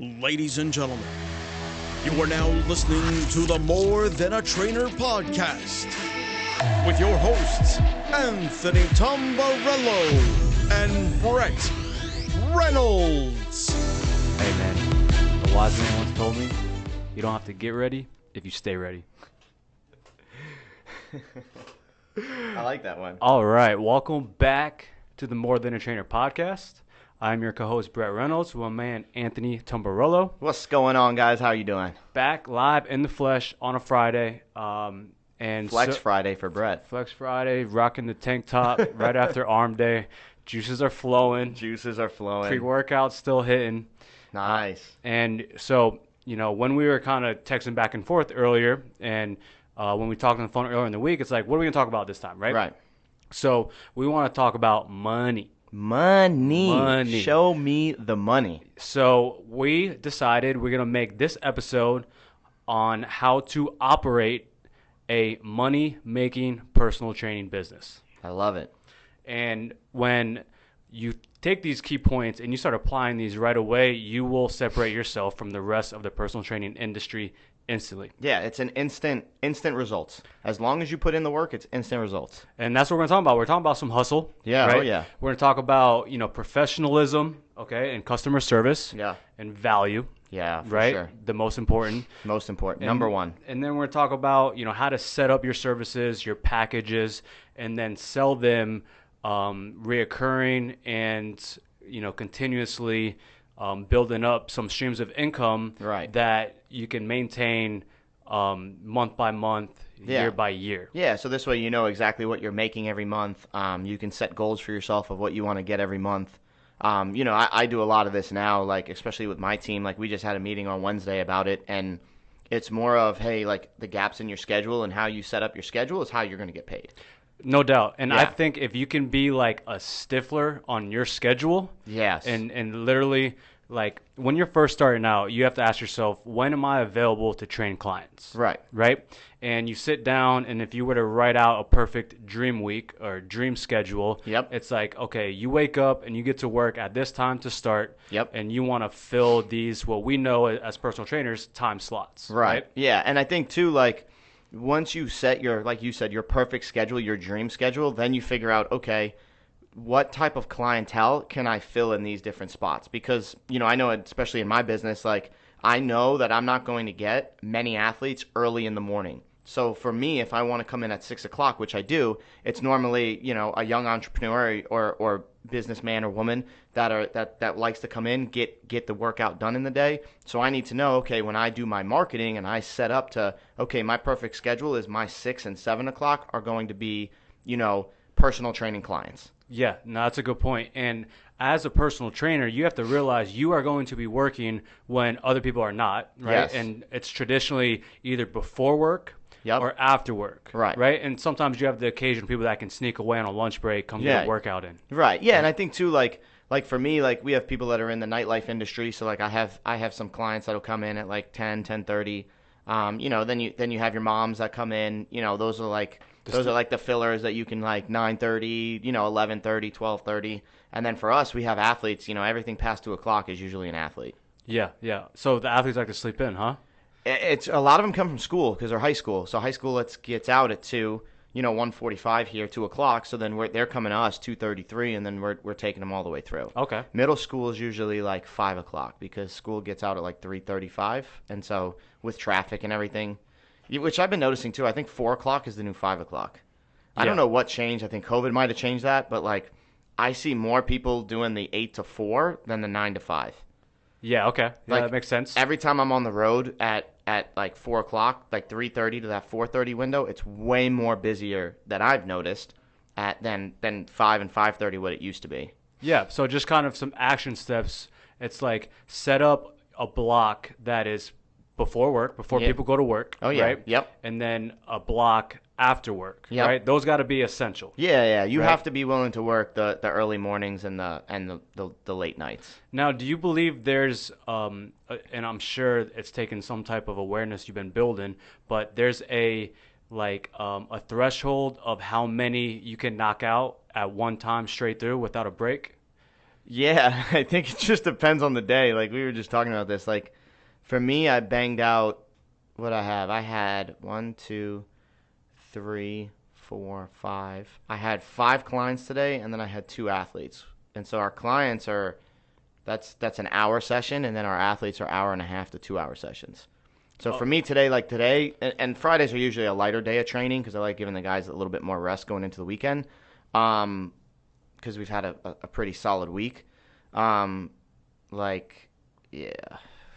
Ladies and gentlemen, you are now listening to the More Than a Trainer podcast with your hosts, Anthony Tamborello and Brett Reynolds. Hey man, a wise man once told me, you don't have to get ready if you stay ready. I like that one. All right, welcome back to the More Than a Trainer podcast. I'm your co-host, Brett Reynolds, with my man, Anthony Tamborello. What's going on, guys? How you doing? Back live in the flesh on a Friday. And Flex Friday for Brett. Flex Friday, rocking the tank top right after arm day. Juices are flowing. Juices are flowing. Pre-workout still hitting. Nice. And so, you know, when we were kind of texting back and forth earlier, and when we talked on the phone earlier in the week, it's like, what are we going to talk about this time, right? Right. So we want to talk about money. Money. Show me the money. So we decided we're going to make this episode on how to operate a money-making personal training business. I love it. And when you take these key points and you start applying these right away, you will separate yourself from the rest of the personal training industry instantly. Yeah, it's an instant results. As long as you put in the work, it's instant results. And that's what we're going to talk about. We're talking about some hustle. Yeah, right? oh yeah. We're going to talk about, professionalism, okay, and customer service. Yeah. And value. Yeah, for right? sure. The most important. Most important. Number one. And then we're going to talk about, how to set up your services, your packages, and then sell them reoccurring and, continuously building up some streams of income that you can maintain month by month, year by year. Yeah, so this way you know exactly what you're making every month. You can set goals for yourself of what you want to get every month. I do a lot of this now, like especially with my team. Like we just had a meeting on Wednesday about it, and it's more of, hey, like the gaps in your schedule and how you set up your schedule is how you're going to get paid. No doubt. And yeah. I think if you can be like a stiffler on your schedule, yes, and literally like when you're first starting out, you have to ask yourself, when am I available to train clients? Right? And you sit down, and if you were to write out a perfect dream week or dream schedule, it's like, okay, you wake up and you get to work at this time to start, and you want to fill these, what we know as personal trainers, time slots. Right? Yeah, and I think too, like, once you set your, like you said, your perfect schedule, your dream schedule, then you figure out, okay, what type of clientele can I fill in these different spots? Because, I know, especially in my business, like, I know that I'm not going to get many athletes early in the morning. So for me, if I want to come in at 6 o'clock, which I do, it's normally, a young entrepreneur or businessman or woman that likes to come in, get the workout done in the day. So I need to know, okay, when I do my marketing and I set up to, okay, my perfect schedule is my 6 and 7 o'clock are going to be, personal training clients. Yeah, no, that's a good point. And as a personal trainer, you have to realize you are going to be working when other people are not, right? Yes. And it's traditionally either before work or after work, right? And sometimes you have the occasion people that can sneak away on a lunch break, come get a workout in. Right, yeah, and I think too, like for me, like we have people that are in the nightlife industry, so like I have some clients that'll come in at like 10:30. Then you have your moms that come in, those are like the fillers that you can like 9:30, 11:30, 12:30. And then for us, we have athletes, everything past 2 o'clock is usually an athlete. Yeah. So the athletes like to sleep in, huh? It's a lot of them come from school because they're high school. So high school gets out at 2, 1:45 here, 2 o'clock. So then they're coming to us 2:33, and then we're taking them all the way through. Okay. Middle school is usually like 5 o'clock because school gets out at like 3:35, and so with traffic and everything, which I've been noticing too. I think 4 o'clock is the new 5 o'clock. I don't know what changed. I think COVID might have changed that, but like I see more people doing the 8 to 4 than the 9 to 5. Yeah, okay. Yeah, like, that makes sense. Every time I'm on the road at like 4 o'clock, like 3:30 to that 4:30 window, it's way more busier that I've noticed than 5 and 5:30 what it used to be. Yeah, so just kind of some action steps. It's like set up a block that is before work, before people go to work. Oh, yeah. Right? Yep. And then a block after work. Yep. Right? Those got to be essential. Yeah. You have to be willing to work the early mornings and the late nights. Now, do you believe there's, and I'm sure it's taken some type of awareness you've been building, but there's a threshold of how many you can knock out at one time straight through without a break? Yeah, I think it just depends on the day. Like we were just talking about this. Like for me, I banged out what I have. I had 1, 2, 3, 4, 5. I had 5 clients today, and then I had 2 athletes. And so our clients are that's an hour session, and then our athletes are hour and a half to 2-hour sessions. So for me today, like today, and Fridays are usually a lighter day of training because I like giving the guys a little bit more rest going into the weekend. Because we've had a pretty solid week. Like, yeah.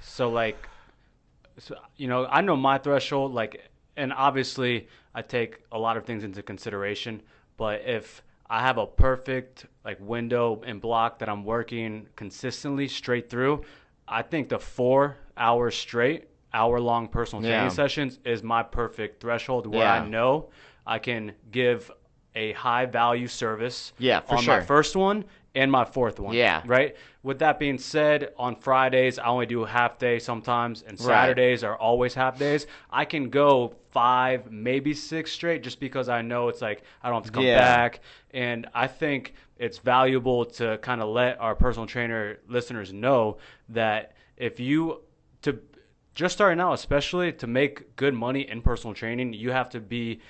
So, like, I know my threshold, like, and obviously I take a lot of things into consideration, but if I have a perfect, like, window and block that I'm working consistently straight through, I think the 4 hours straight, hour-long personal training sessions is my perfect threshold where I know I can give a high-value service on my first one and my fourth one. Yeah. Right? With that being said, on Fridays, I only do a half day sometimes, and Saturdays are always half days. I can go 5, maybe 6 straight just because I know it's like I don't have to come back. And I think it's valuable to kind of let our personal trainer listeners know that if you, to just starting out, especially to make good money in personal training, you have to be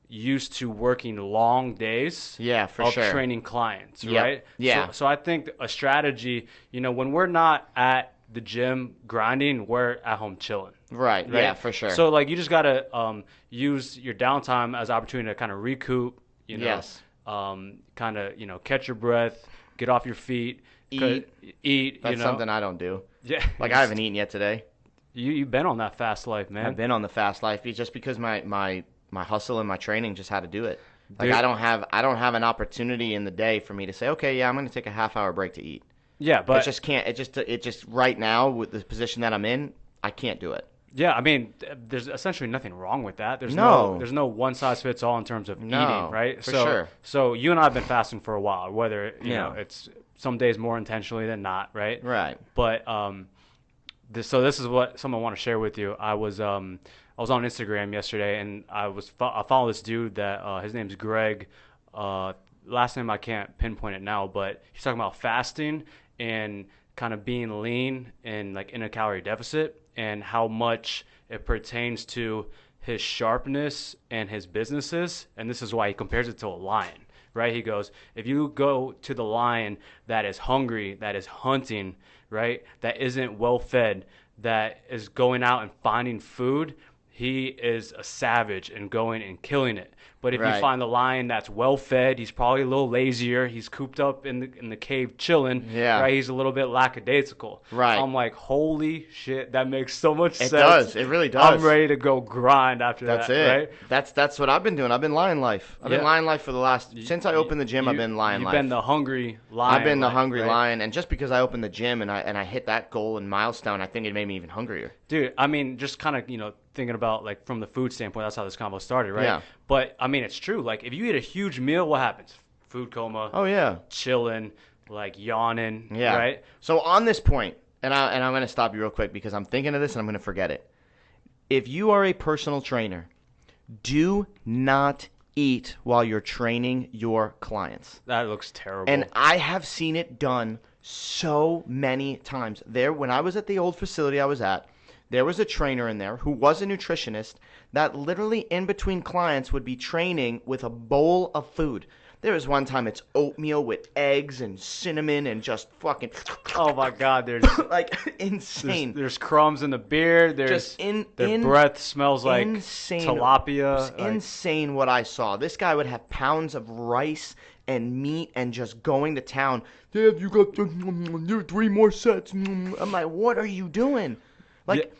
used to working long days of training clients, right? Yeah. So I think a strategy, when we're not at the gym grinding, we're at home chilling. Right? Yeah, for sure. So like you just got to use your downtime as an opportunity to kind of recoup, kind of, catch your breath, get off your feet, eat. That's something I don't do. Yeah. Like I haven't eaten yet today. You've been on that fast life, man. I've been on the fast life just because my hustle and my training just had to do it. Like I don't have an opportunity in the day for me to say, okay, I'm going to take a half-hour break to eat. Yeah, but it just can't. It just right now with the position that I'm in, I can't do it. Yeah, I mean, there's essentially nothing wrong with that. There's no one size fits all in terms of eating, right? For sure. So you and I have been fasting for a while, whether you know it's some days more intentionally than not, right? Right. But so this is what something I want to share with you. I was on Instagram yesterday, and I follow this dude that his name's Greg. Last name I can't pinpoint it now, but he's talking about fasting and kind of being lean and like in a calorie deficit, and how much it pertains to his sharpness and his businesses. And this is why he compares it to a lion, right? He goes, if you go to the lion that is hungry, that is hunting, right, that isn't well fed, that is going out and finding food, he is a savage and going and killing it. But if you find the lion that's well fed, he's probably a little lazier. He's cooped up in the cave chilling. Yeah. Right. He's a little bit lackadaisical. Right. I'm like, holy shit, that makes so much sense. It does. It really does. I'm ready to go grind after that. That's it. Right? That's what I've been doing. I've been lion life. I've been lion life for the last since I opened the gym. I've been lion life. You've been the hungry lion. I've been the hungry lion, and just because I opened the gym and I hit that goal and milestone, I think it made me even hungrier. Dude, I mean, just kind of thinking about like from the food standpoint, that's how this convo started, right? Yeah. But I mean, it's true. Like if you eat a huge meal, what happens? Food coma. Oh yeah. Chilling, like yawning. Yeah. Right. So on this point, and I'm going to stop you real quick because I'm thinking of this and I'm going to forget it. If you are a personal trainer, do not eat while you're training your clients. That looks terrible. And I have seen it done so many times. When I was at the old facility I was at, there was a trainer in there who was a nutritionist that literally in between clients would be training with a bowl of food. There was one time it's oatmeal with eggs and cinnamon and just fucking... Oh my God, there's... like, insane. There's crumbs in the beer. Their breath smells like tilapia. It was insane what I saw. This guy would have pounds of rice and meat and just going to town. Dave, you got 3 more sets. I'm like, what are you doing? Like,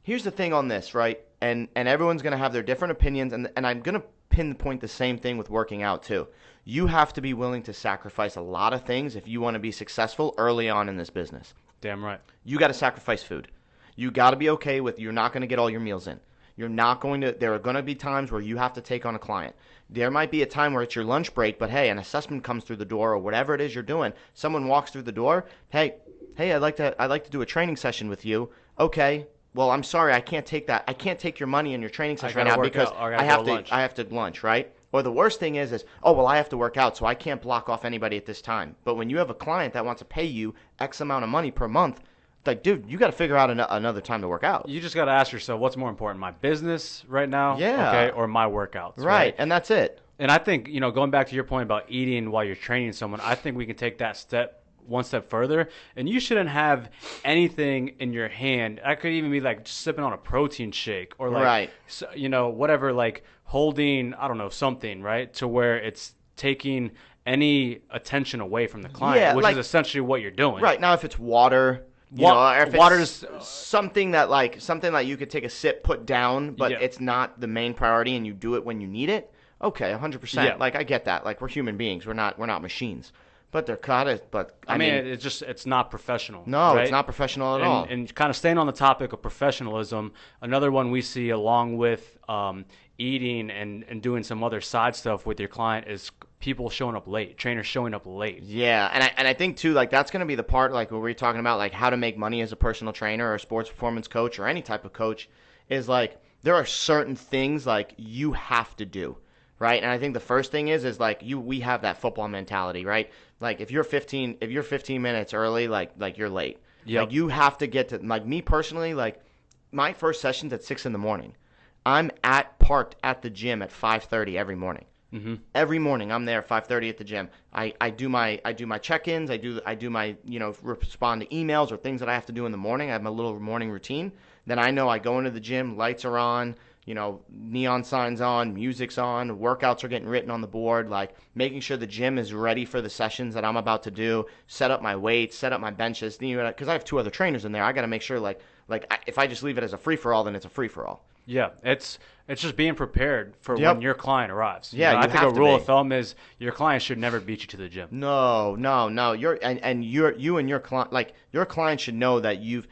here's the thing on this, right? And everyone's going to have their different opinions, and I'm going to pinpoint the same thing with working out, too. You have to be willing to sacrifice a lot of things if you want to be successful early on in this business. Damn right. You got to sacrifice food. You got to be okay with you're not going to get all your meals in. You're not going to – there are going to be times where you have to take on a client. There might be a time where it's your lunch break, but, hey, an assessment comes through the door or whatever it is you're doing. Someone walks through the door. Hey, I'd like to do a training session with you. Okay. Well, I'm sorry, I can't take that. I can't take your money and your training session right now because I have to lunch, right? Or the worst thing is, oh, well, I have to work out, so I can't block off anybody at this time. But when you have a client that wants to pay you X amount of money per month, like, dude, you got to figure out another time to work out. You just got to ask yourself, what's more important, my business right now, okay, or my workouts, right? And that's it. And I think, going back to your point about eating while you're training someone, I think we can take that one step further, and you shouldn't have anything in your hand. That could even be like just sipping on a protein shake or like, whatever, like holding, I don't know, something, right? To where it's taking any attention away from the client, which is essentially what you're doing. Right. Now, if it's water, or if water is something that you could take a sip, put down, but it's not the main priority, and you do it when you need it. Okay, 100%. Yeah. Like, I get that. Like, we're human beings. We're not machines. But they're caught it. But I mean, it's not professional. No, right? It's not professional at all. And kind of staying on the topic of professionalism, another one we see along with eating and doing some other side stuff with your client is people showing up late, trainers showing up late. Yeah, and I think too, like, that's going to be the part, like, where we're talking about, like, how to make money as a personal trainer or a sports performance coach or any type of coach, is like there are certain things like you have to do. Right. And I think the first thing is like we have that football mentality, right? Like if you're 15 minutes early, like you're late. Yep. Like you have to get to, like, me personally, like my first session's at 6 a.m. I'm parked at the gym at 5:30 every morning. Mm-hmm. Every morning I'm there at 5:30 at the gym. I do my check-ins. I do my, respond to emails or things that I have to do in the morning. I have my little morning routine. Then I know I go into the gym, lights are on, neon signs on, music's on, workouts are getting written on the board, like making sure the gym is ready for the sessions that I'm about to do, set up my weights, set up my benches, because I have 2 other trainers in there. I got to make sure, if I just leave it as a free-for-all, then it's a free-for-all. Yeah, it's just being prepared for when your client arrives. Yeah, I think a rule of thumb is your client should never beat you to the gym. No. You and your client, like, your client should know that you've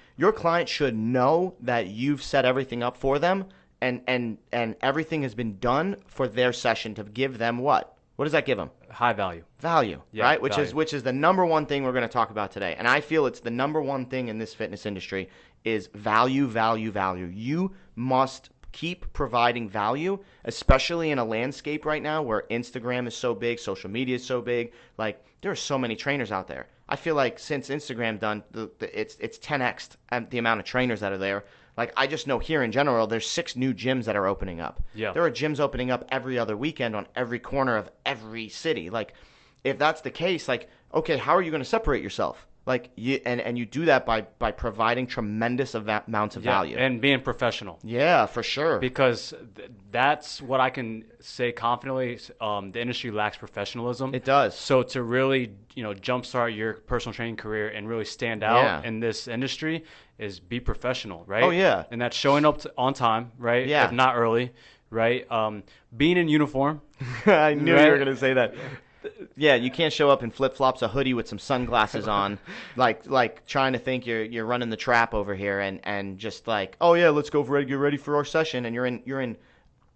set everything up for them. And everything has been done for their session to give them what? What does that give them? High value. Value, right? Which is the number one thing we're going to talk about today. And I feel it's the number one thing in this fitness industry is value, value, value. You must keep providing value, especially in a landscape right now where Instagram is so big, social media is so big. Like, there are so many trainers out there. I feel like since Instagram done, it's 10x the amount of trainers that are there. Like, I just know here in general, there's 6 new gyms that are opening up. Yeah. There are gyms opening up every other weekend on every corner of every city. Like, if that's the case, like, okay, how are you going to separate yourself? Like, you do that by providing tremendous amounts of value. And being professional. Yeah, for sure. Because that's what I can say confidently. The industry lacks professionalism. It does. So to really, jumpstart your personal training career and really stand out in this industry is be professional, right? Oh, yeah. And that's showing up on time, right? Yeah. If not early, right? Being in uniform. I knew you were going to say that. Yeah, you can't show up in flip-flops, a hoodie with some sunglasses on, like trying to think you're running the trap over here, and just like, oh yeah, let's go get ready for our session, and you're in,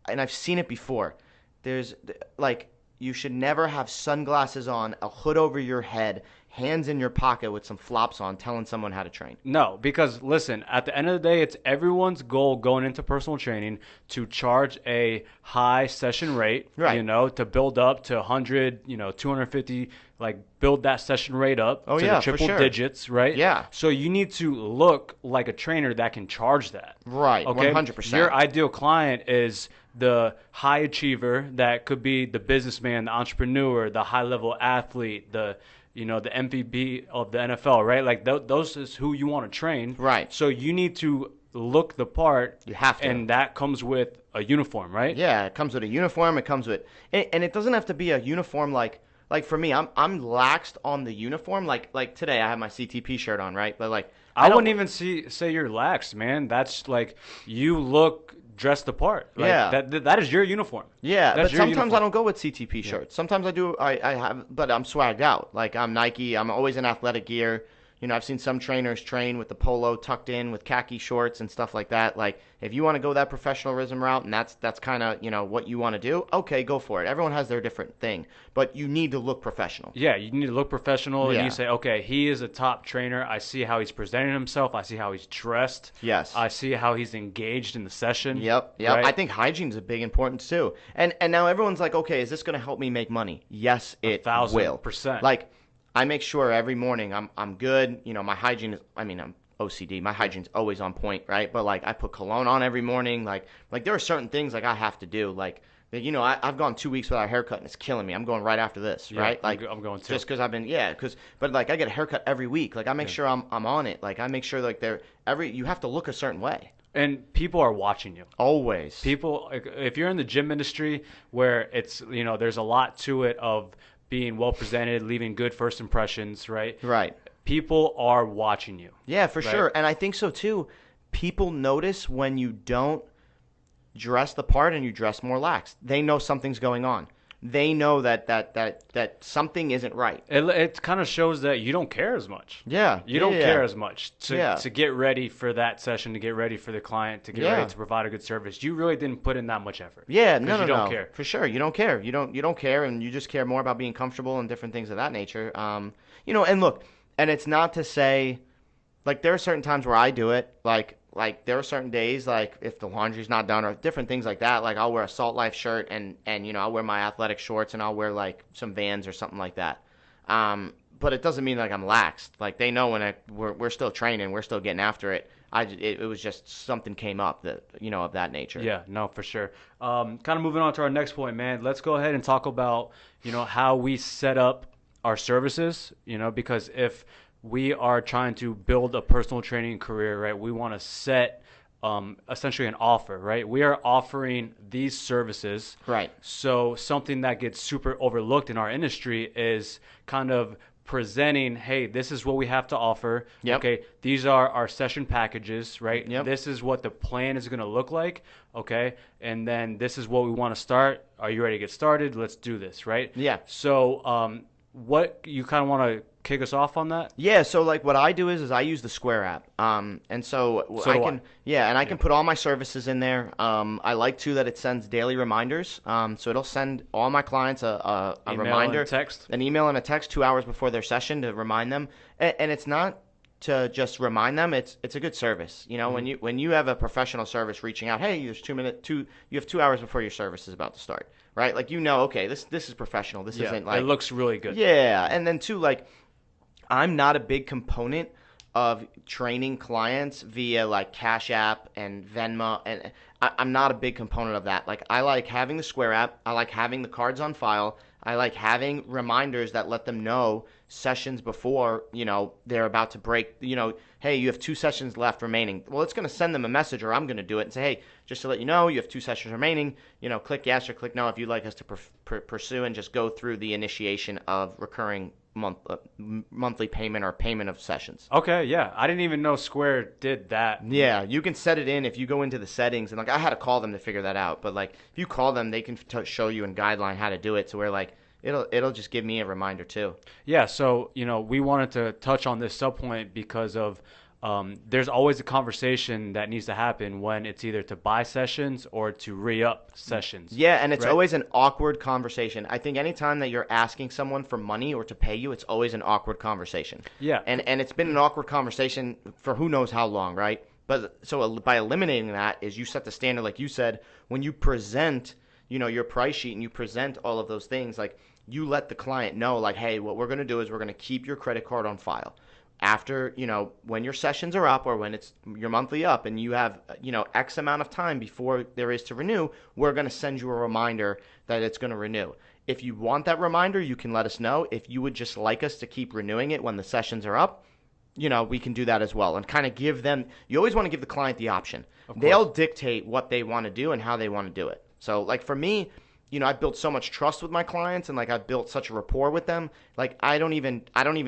and I've seen it before. There's like, you should never have sunglasses on, a hood over your head, hands in your pocket with some flops on, telling someone how to train. No, because listen, at the end of the day, it's everyone's goal going into personal training to charge a high session rate, right? To build up to 100, 250, like build that session rate up to the triple digits, right? Yeah. So you need to look like a trainer that can charge that. Right, okay? 100%. Your ideal client is the high achiever that could be the businessman, the entrepreneur, the high-level athlete, the MVP of the NFL, right? Like those is who you want to train. Right. So you need to look the part. You have to. And that comes with a uniform, right? Yeah, it comes with a uniform. It comes with, and it doesn't have to be a uniform like for me, I'm laxed on the uniform. Like today, I have my CTP shirt on, right? But like I wouldn't even say you're laxed, man. That's like you look dressed the part. Like, yeah, that is your uniform. Yeah, but sometimes I don't go with CTP shirts. Sometimes I do. I have, but I'm swagged out. Like I'm Nike. I'm always in athletic gear. I've seen some trainers train with the polo tucked in with khaki shorts and stuff like that. Like, if you want to go that professionalism route and that's kind of, what you want to do, okay, go for it. Everyone has their different thing, but you need to look professional. Yeah, you need to look professional, and you say, okay, he is a top trainer. I see how he's presenting himself. I see how he's dressed. Yes. I see how he's engaged in the session. Yep. Right? I think hygiene is a big importance too. And now everyone's like, okay, is this going to help me make money? Yes, it will. 1,000%. Like, I make sure every morning I'm good. My hygiene is, I'm OCD. My hygiene's always on point, right? But like, I put cologne on every morning. Like there are certain things like I have to do. Like, I've gone 2 weeks without a haircut and it's killing me. I'm going right after this, right? Like, I'm going too. Just because but like I get a haircut every week. Like I make sure I'm on it. Like I make sure like you have to look a certain way. And people are watching you. Always. People, if you're in the gym industry where it's, there's a lot to it of being well presented, leaving good first impressions, right? Right. People are watching you. Yeah, for sure. And I think so too. People notice when you don't dress the part and you dress more lax. They know something's going on. They know that something isn't right. It kind of shows that you don't care as much. Yeah. You don't care as much to get ready for that session, to get ready for the client, to get ready to provide a good service. You really didn't put in that much effort. Yeah, no. You don't care. For sure. You don't care. You don't care, and you just care more about being comfortable and different things of that nature. And look, and it's not to say, like, there are certain times where I do it, like there are certain days, like if the laundry's not done or different things like that, like I'll wear a Salt Life shirt and I'll wear my athletic shorts and I'll wear like some Vans or something like that. But it doesn't mean like I'm laxed. Like they know when we're still training, we're still getting after it. It was just something came up that, of that nature. Yeah, no, for sure. Kind of moving on to our next point, man. Let's go ahead and talk about, how we set up our services, because if we are trying to build a personal training career, right? We want to set essentially an offer, right? We are offering these services. Right. So something that gets super overlooked in our industry is kind of presenting, hey, this is what we have to offer. Yep. Okay, these are our session packages, right? Yep. This is what the plan is going to look like, okay? And then this is what we want to start. Are you ready to get started? Let's do this, right? Yeah. So what you kind of want to kick us off on that? Yeah, so like what I do is I use the Square app. And so I can put all my services in there. I like too that it sends daily reminders. So it'll send all my clients a reminder, and text. An email and a text 2 hours before their session to remind them. And it's not to just remind them, it's a good service. When you have a professional service reaching out, hey, there's you have 2 hours before your service is about to start, right? Like okay, this is professional. This isn't like it looks really good. Yeah, and then too, like, I'm not a big component of training clients via like Cash App and Venmo, and I'm not a big component of that. Like I like having the Square app, I like having the cards on file, I like having reminders that let them know sessions before, they're about to break, hey, you have 2 sessions left remaining. Well, it's going to send them a message, or I'm going to do it and say, hey, just to let you know, you have 2 sessions remaining, click yes or click no if you'd like us to pursue, and just go through the initiation of recurring monthly payment or payment of sessions. Okay, yeah. I didn't even know Square did that. Yeah, you can set it in if you go into the settings, and like I had to call them to figure that out, but like if you call them, they can show you in guideline how to do it, so where like it'll just give me a reminder too. Yeah, so we wanted to touch on this subpoint because of there's always a conversation that needs to happen when it's either to buy sessions or to re-up sessions. Yeah, and it's always an awkward conversation. I think anytime that you're asking someone for money or to pay you, it's always an awkward conversation. Yeah. And it's been an awkward conversation for who knows how long, right? But so by eliminating that is you set the standard, like you said, when you present, your price sheet and you present all of those things, like you let the client know, like, hey, what we're going to do is we're going to keep your credit card on file. After, when your sessions are up or when it's your monthly up and you have, X amount of time before there is to renew, we're going to send you a reminder that it's going to renew. If you want that reminder, you can let us know. If you would just like us to keep renewing it when the sessions are up, we can do that as well, and kind of give them, you always want to give the client the option. They'll dictate what they want to do and how they want to do it. So like for me, I've built so much trust with my clients, and like I've built such a rapport with them. Like I don't even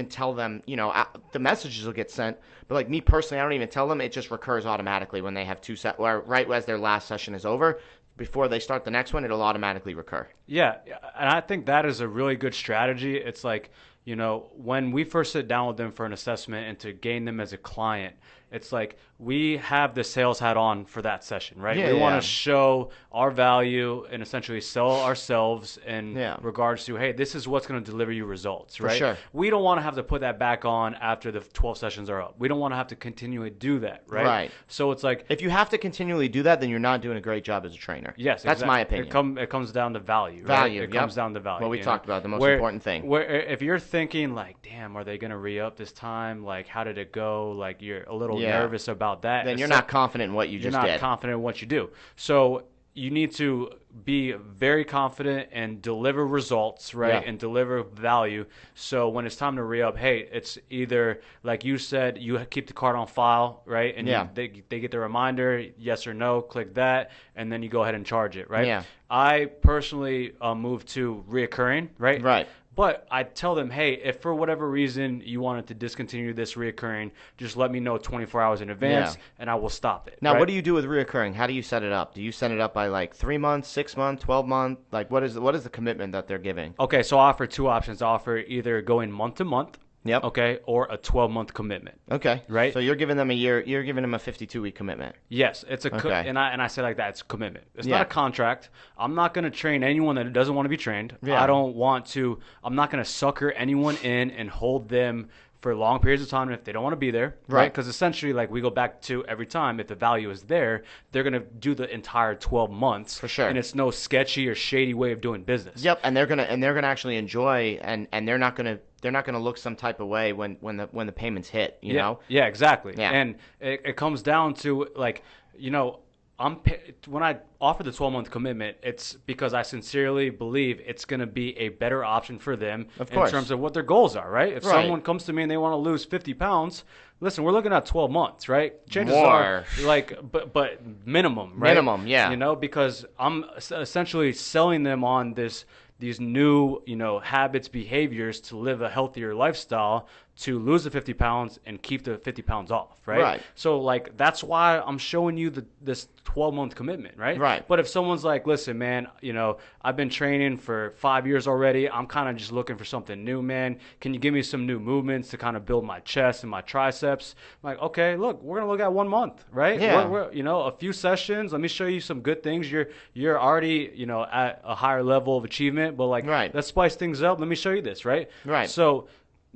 tell them, the messages will get sent, but like me personally, I don't even tell them. It just recurs automatically when they have 2 or right as their last session is over. Before they start the next one, it'll automatically recur. Yeah, and I think that is a really good strategy. It's like, you know, when we first sit down with them for an assessment and to gain them as a client, it's like we have the sales hat on for that session, right? We want to show our value and essentially sell ourselves in regards to, hey, this is what's going to deliver you results, right? For sure. We don't want to have to put that back on after the 12 sessions are up. We don't want to have to continually do that, right? Right. So it's like, if you have to continually do that, then you're not doing a great job as a trainer. Yes, that's my opinion. It comes down to value, right? Value. It comes down to value. What we talked about, the most important thing. Where if you're thinking like, damn, are they going to re-up this time? Like, how did it go? Like, you're a little nervous about that. Then you're not confident in what you just did. You're not confident in what you do. So you need to be very confident and deliver results, right? And deliver value. So when it's time to re-up, hey, it's either, like you said, you keep the card on file, right? And they get the reminder, yes or no, click that, and then you go ahead and charge it, right? Yeah. I personally moved to reoccurring, right? Right. But I tell them, hey, if for whatever reason you wanted to discontinue this reoccurring, just let me know 24 hours in advance, and I will stop it. Now, what do you do with reoccurring? How do you set it up? Do you set it up by like 3 months, 6 months, 12 months? Like, what is the commitment that they're giving? Okay, so I offer two options. I offer either going month to month. Yep. Okay, or a 12-month commitment. Okay. Right. So you're giving them a year. You're giving them a 52-week commitment. Yes, it's a and I say like that. It's a commitment. It's not a contract. I'm not going to train anyone that doesn't want to be trained. Yeah. I'm not going to sucker anyone in and hold them for long periods of time if they don't want to be there, right? Because essentially, like we go back to every time, if the value is there, they're going to do the entire 12 months for sure, and it's no sketchy or shady way of doing business. Yep, and they're gonna actually enjoy, and they're not gonna look some type of way when the payments hit, you know? Yeah, exactly. Yeah. And it comes down to like, you know, when I offer the 12-month commitment, it's because I sincerely believe it's going to be a better option for them in terms of what their goals are, right? If someone comes to me and they want to lose 50 pounds, listen, we're looking at 12 months, right? Chances are like, but minimum, right? Minimum, yeah. You know, because I'm essentially selling them on these new, you know, habits, behaviors to live a healthier lifestyle, to lose the 50 pounds and keep the 50 pounds off, right? Right. So, like, that's why I'm showing you this 12-month commitment, right? Right. But if someone's like, listen, man, you know, I've been training for 5 years already. I'm kind of just looking for something new, man. Can you give me some new movements to kind of build my chest and my triceps? I'm like, okay, look, we're going to look at 1 month, right? Yeah. We're, you know, a few sessions. Let me show you some good things. You're already, you know, at a higher level of achievement, but, like, let's spice things up. Let me show you this, right? Right. So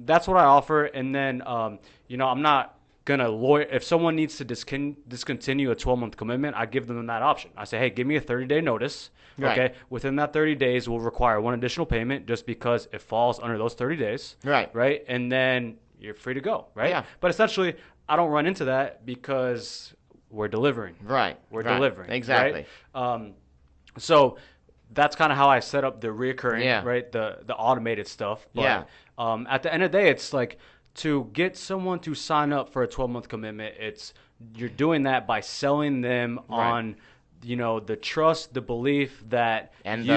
that's what I offer. And then, you know, I'm not going to if someone needs to discontinue a 12-month commitment, I give them that option. I say, hey, give me a 30-day notice. Right. Okay. Within that 30 days, we'll require one additional payment just because it falls under those 30 days. Right. Right. And then you're free to go. Right. Yeah. But essentially, I don't run into that because we're delivering. Right. We're delivering. Exactly. Right? So that's kind of how I set up the reoccurring, right? The automated stuff. But, at the end of the day, it's like, to get someone to sign up for a 12-month commitment, you're doing that by selling them on, you know, the trust, the belief that and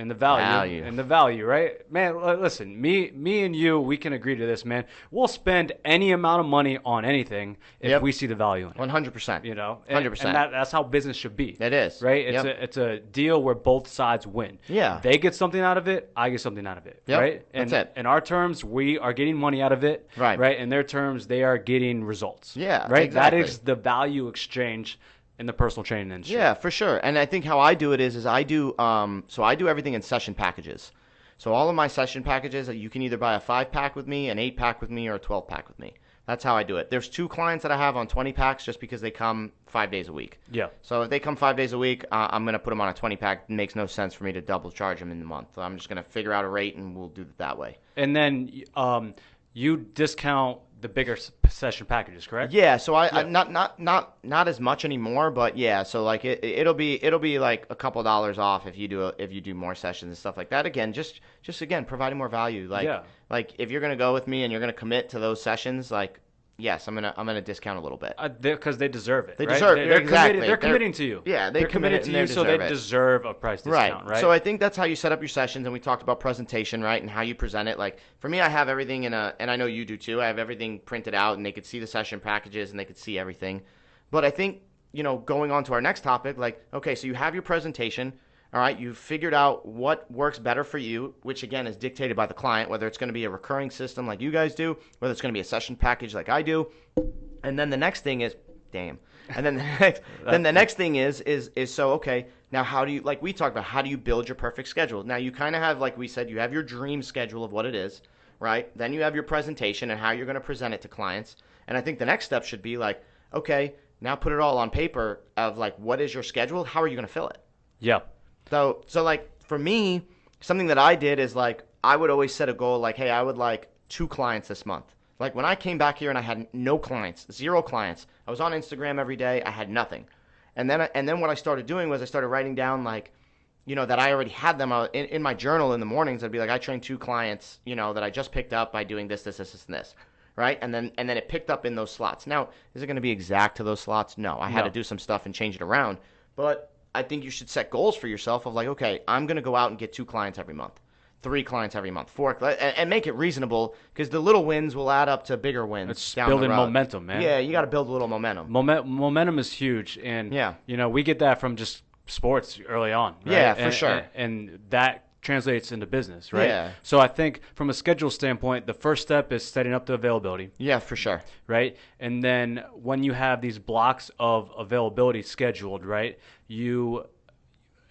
the value, right? Man, listen, me and you, we can agree to this, man. We'll spend any amount of money on anything if we see the value in it. 100%. You know, 100%. And that's how business should be. It is, right? It's a deal where both sides win. Yeah, they get something out of it, I get something out of it, right? And that's it. In our terms, we are getting money out of it, right? In their terms, they are getting results. Yeah, right. Exactly. That is the value exchange in the personal training industry. Yeah, for sure. And I think how I do it is I do everything in session packages. So all of my session packages, you can either buy a 5-pack with me, an 8-pack with me, or a 12-pack with me. That's how I do it. There's 2 clients that I have on 20 packs just because they come 5 days a week. Yeah. So if they come 5 days a week, I'm going to put them on a 20-pack. It makes no sense for me to double charge them in the month. So I'm just going to figure out a rate and we'll do it that way. And then you discount the bigger session packages, correct? Yeah, so I not as much anymore, but yeah, so like it'll be like a couple dollars off if you do more sessions and stuff like that. Again, just again providing more value. Like if you're gonna go with me and you're gonna commit to those sessions, like yes, I'm gonna discount a little bit because they deserve it. They deserve it. Exactly. They're committing to you. Yeah, they're committed to you, so they deserve a price discount, right? So I think that's how you set up your sessions, and we talked about presentation, right, and how you present it. Like for me, I have everything and I know you do too. I have everything printed out, and they could see the session packages, and they could see everything. But I think, you know, going on to our next topic, like okay, so you have your presentation. All right, you've figured out what works better for you, which again is dictated by the client, whether it's going to be a recurring system like you guys do, whether it's going to be a session package like I do. And then the next thing is, damn. And then the next thing is so, okay, now how do you, like we talked about, how do you build your perfect schedule? Now you kind of have, like we said, you have your dream schedule of what it is, right? Then you have your presentation and how you're going to present it to clients. And I think the next step should be like, okay, now put it all on paper of like, what is your schedule? How are you going to fill it? Yeah. So like for me, something that I did is like, I would always set a goal like, hey, I would like 2 clients this month. Like when I came back here and I had no clients, 0 clients, I was on Instagram every day, I had nothing. And then what I started doing was I started writing down like, that I already had them in my journal in the mornings. I'd be like, I trained 2 clients, that I just picked up by doing this, and this. Right? And then it picked up in those slots. Now, is it going to be exact to those slots? No. I had to do some stuff and change it around. But I think you should set goals for yourself of like, okay, I'm going to go out and get 2 clients every month, 3 clients every month, 4, and make it reasonable, because the little wins will add up to bigger wins. It's down building the road. momentum, man. Yeah, you got to build a little momentum. Momentum is huge, and we get that from just sports early on. Right? Yeah, for sure. And that translates into business, right? Yeah. So I think from a schedule standpoint, the first step is setting up the availability. Yeah, for sure. Right? And then when you have these blocks of availability scheduled, right,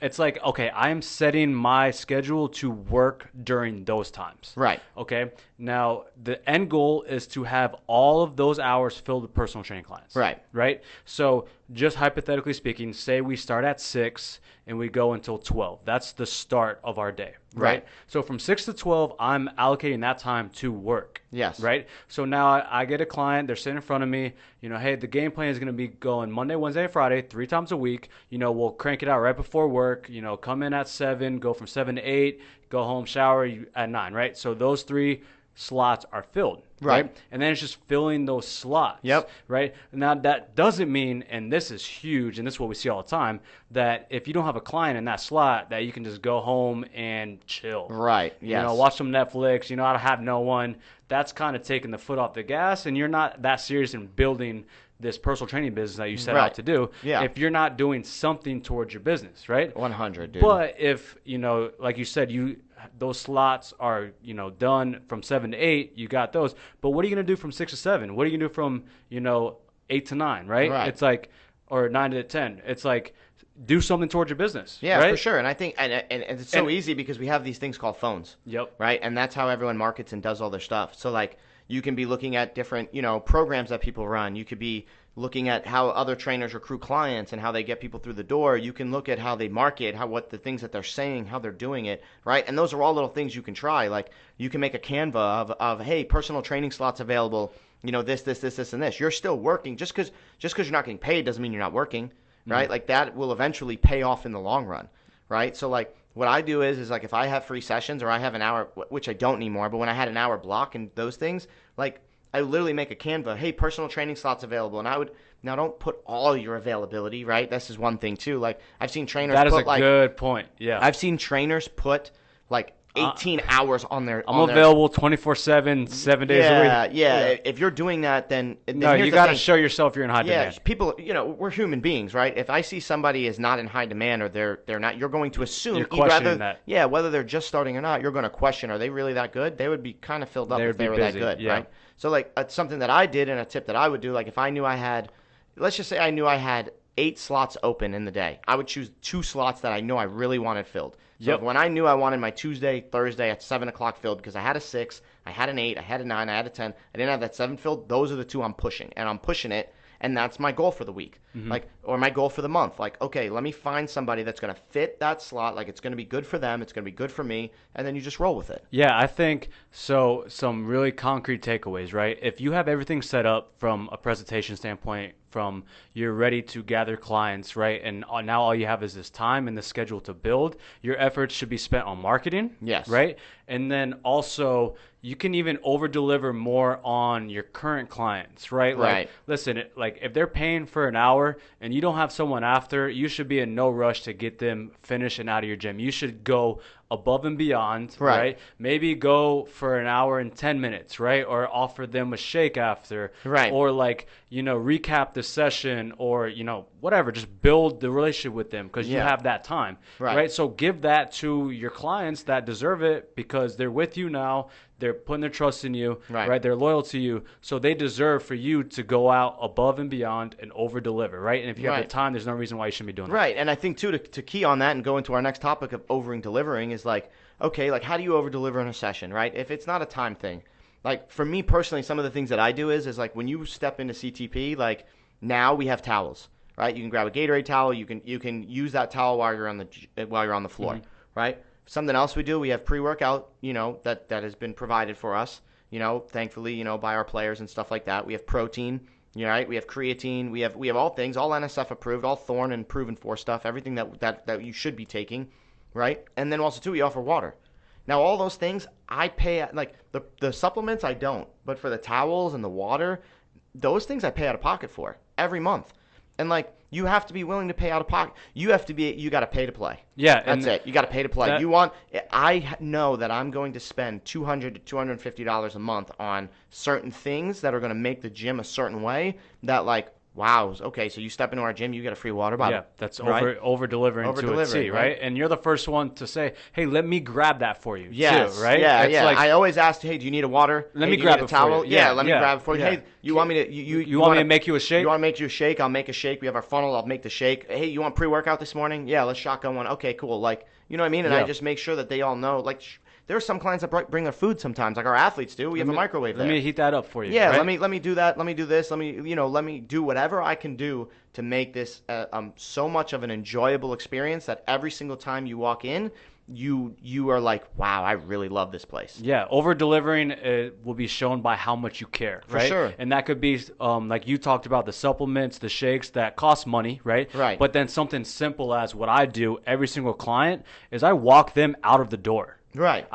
it's like, okay, I'm setting my schedule to work during those times. Right. Okay. Now, the end goal is to have all of those hours filled with personal training clients. Right. Right. So just hypothetically speaking, say we start at 6 and we go until 12. That's the start of our day. Right. So from 6 to 12, I'm allocating that time to work. Yes. Right. So now I get a client, they're sitting in front of me, hey, the game plan is going to be going Monday, Wednesday, Friday, 3 times a week. We'll crank it out right before work, come in at 7, go from 7 to 8, go home, shower at 9. Right. So those 3 slots are filled. Right. And then it's just filling those slots. Yep. Right. Now that doesn't mean, and this is huge, and this is what we see all the time, that if you don't have a client in that slot, that you can just go home and chill. Right. Yes. Watch some Netflix, I have no one. That's kind of taking the foot off the gas, and you're not that serious in building this personal training business that you set out to do. Yeah. If you're not doing something towards your business, right? 100, dude. But if, like you said, those slots are, done from 7 to 8, you got those. But what are you going to do from 6 to 7? What are you going to do from, 8 to 9, right? It's like, or 9 to 10. It's like, do something towards your business. Yeah, right? for sure. And I think, and it's so easy because we have these things called phones. Yep. Right. And that's how everyone markets and does all their stuff. So like, you can be looking at different, programs that people run. You could be looking at how other trainers recruit clients and how they get people through the door. You can look at how they market, what the things that they're saying, how they're doing it, right? And those are all little things you can try. Like you can make a Canva of hey, personal training slots available, this, and this. You're still working. Just because you're not getting paid doesn't mean you're not working, right? Mm-hmm. Like that will eventually pay off in the long run, right? So like what I do is like if I have free sessions or I have an hour, which I don't anymore, but when I had an hour block and those things, like I literally make a Canva, hey, personal training slots available. And now don't put all your availability, right? This is one thing too. Like I've seen trainers That is put a good point. Yeah. I've seen trainers put like 18 hours on their. I'm available 24/7, 7 days a week. Yeah. If you're doing that, then no, you got to show yourself you're in high demand. Yeah, people, we're human beings, right? If I see somebody is not in high demand or they're not, you're going to assume you're questioning that. Yeah, whether they're just starting or not, you're going to question, are they really that good? They would be kind of filled up if they were that good, right? So like something that I did and a tip that I would do, like if I knew I had, let's just say I knew I had 8 slots open in the day, I would choose 2 slots that I know I really wanted filled. So when I knew I wanted my Tuesday, Thursday at 7 o'clock filled because I had a 6, I had an 8, I had a 9, I had a 10, I didn't have that 7 filled, those are the 2 I'm pushing. And I'm pushing it, and that's my goal for the week. Mm-hmm. Or my goal for the month. Like, okay, let me find somebody that's going to fit that slot, like it's going to be good for them, it's going to be good for me, and then you just roll with it. Yeah, I think so. Some really concrete takeaways, right? If you have everything set up from a presentation standpoint, from you're ready to gather clients, right? And now all you have is this time and the schedule to build. Your efforts should be spent on marketing. Yes. Right? And then also you can even over-deliver more on your current clients, right? Like, listen, like if they're paying for an hour and you don't have someone after, you should be in no rush to get them finished and out of your gym. You should go above and beyond, right? Maybe go for an hour and 10 minutes, right? Or offer them a shake after, right? Or like, recap the session or, whatever, just build the relationship with them because you have that time, right? So give that to your clients that deserve it because they're with you now. They're putting their trust in you, right? They're loyal to you. So they deserve for you to go out above and beyond and over-deliver, right? And if you have the time, there's no reason why you shouldn't be doing that. Right. And I think, too, to key on that and go into our next topic of over-delivering is like, okay, like how do you over-deliver in a session, right? If it's not a time thing. Like for me personally, some of the things that I do is like when you step into CTP, like now we have towels, right? You can grab a Gatorade towel. You can use that towel while you're on the floor, right? Something else we do, we have pre-workout, that has been provided for us, thankfully, by our players and stuff like that. We have protein, right? We have creatine. We have all things, all NSF approved, all Thorne and proven for stuff, everything that you should be taking, right? And then also too, we offer water. Now, all those things I pay, like the supplements I don't, but for the towels and the water, those things I pay out of pocket for every month. And like, you have to be willing to pay out of pocket. You got to pay to play. Yeah. That's it. You got to pay to play. I know that I'm going to spend $200 to $250 a month on certain things that are going to make the gym a certain way that like, wow, okay, so you step into our gym, you get a free water bottle. Yeah, that's over-delivering to a T, right? And you're the first one to say, hey, let me grab that for you, too, right? Yeah, it's like, I always ask, hey, do you need a water? Let me grab a towel. For you. Yeah, let me grab it for you. Yeah. Hey, you want me to you want me to make you a shake? You want to make you a shake? I'll make a shake. We have our funnel. I'll make the shake. Hey, you want pre-workout this morning? Yeah, let's shotgun one. Okay, cool. Like, you know what I mean? And I just make sure that they all know, like, there are some clients that bring their food sometimes, like our athletes do. We have a microwave there. Let me heat that up for you. Yeah, right? let me do that. Let me do this. Let me do whatever I can do to make this so much of an enjoyable experience that every single time you walk in, you are like, wow, I really love this place. Yeah, over-delivering will be shown by how much you care, right? For sure. And that could be, like you talked about, the supplements, the shakes that cost money, right? Right. But then something simple as what I do every single client is I walk them out of the door. Right.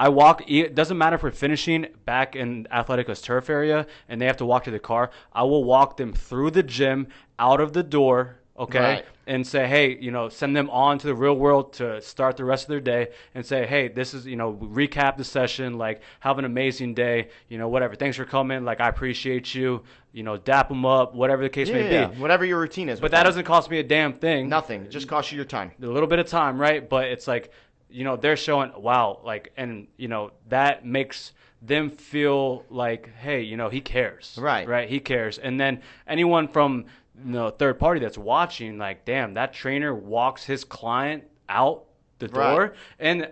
It doesn't matter if we're finishing back in Athletica's turf area and they have to walk to the car. I will walk them through the gym, out of the door, okay? Right. And say, hey, send them on to the real world to start the rest of their day and say, hey, this is, recap the session, like, have an amazing day, whatever. Thanks for coming. Like, I appreciate you, dap them up, whatever the case may be. Whatever your routine is. But that doesn't cost me a damn thing. Nothing. It just costs you your time. A little bit of time, right? But it's like, they're showing, wow, like, and, that makes them feel like, hey, he cares. Right. Right? He cares. And then anyone from, third party that's watching, like, damn, that trainer walks his client out the door. Right. And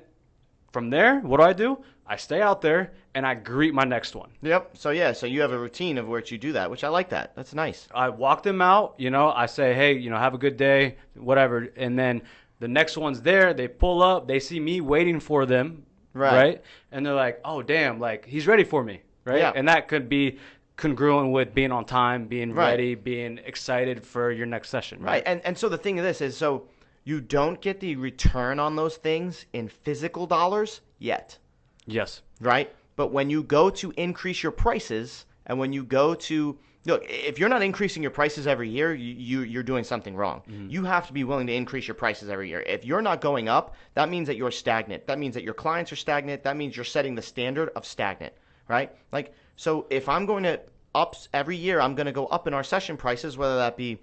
from there, what do? I stay out there and I greet my next one. Yep. So you have a routine of which you do that, which I like that. That's nice. I walk them out, I say, hey, have a good day, whatever. And then the next one's there. They pull up. They see me waiting for them, right? And they're like, oh, damn, like, he's ready for me, right? Yeah. And that could be congruent with being on time, being ready, being excited for your next session, right? And so the thing of this is, so you don't get the return on those things in physical dollars yet. Yes. Right? But when you go to increase your prices and when you go to look, if you're not increasing your prices every year, you're doing something wrong. Mm-hmm. You have to be willing to increase your prices every year. If you're not going up, that means that you're stagnant. That means that your clients are stagnant. That means you're setting the standard of stagnant, right? Like, so if I'm going to up every year, I'm going to go up in our session prices, whether that be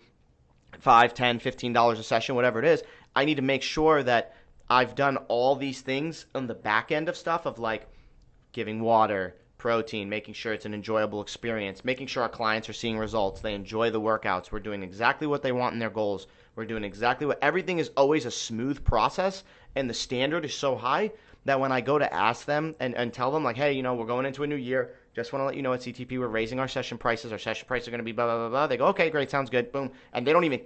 $5, $10, $15 a session, whatever it is. I need to make sure that I've done all these things on the back end of stuff of like giving water, protein, making sure it's an enjoyable experience, making sure our clients are seeing results, they enjoy the workouts, we're doing exactly what they want in their goals, we're doing exactly what, everything is always a smooth process, and the standard is so high that when I go to ask them and tell them like, hey, we're going into a new year, just want to let you know at CTP we're raising our session prices are going to be blah, blah, blah, blah. They go, okay, great, sounds good, boom, and they don't even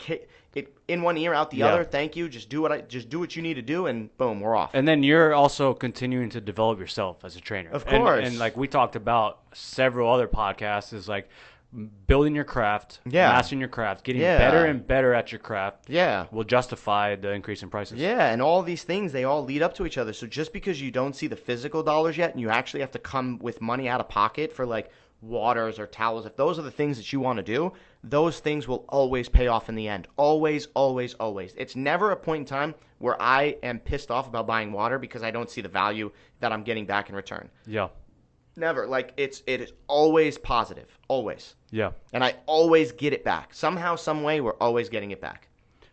it in one ear, out the other, thank you, just do what you need to do, and boom, we're off. And then you're also continuing to develop yourself as a trainer. Of course. And like we talked about several other podcasts, is like building your craft, mastering your craft, getting better and better at your craft will justify the increase in prices. Yeah, and all these things, they all lead up to each other. So just because you don't see the physical dollars yet and you actually have to come with money out of pocket for like waters or towels, if those are the things that you want to do, those things will always pay off in the end. Always, always, always. It's never a point in time where I am pissed off about buying water because I don't see the value that I'm getting back in return. Yeah. Never. Like, it is always positive. Always. Yeah. And I always get it back. Somehow, some way, we're always getting it back.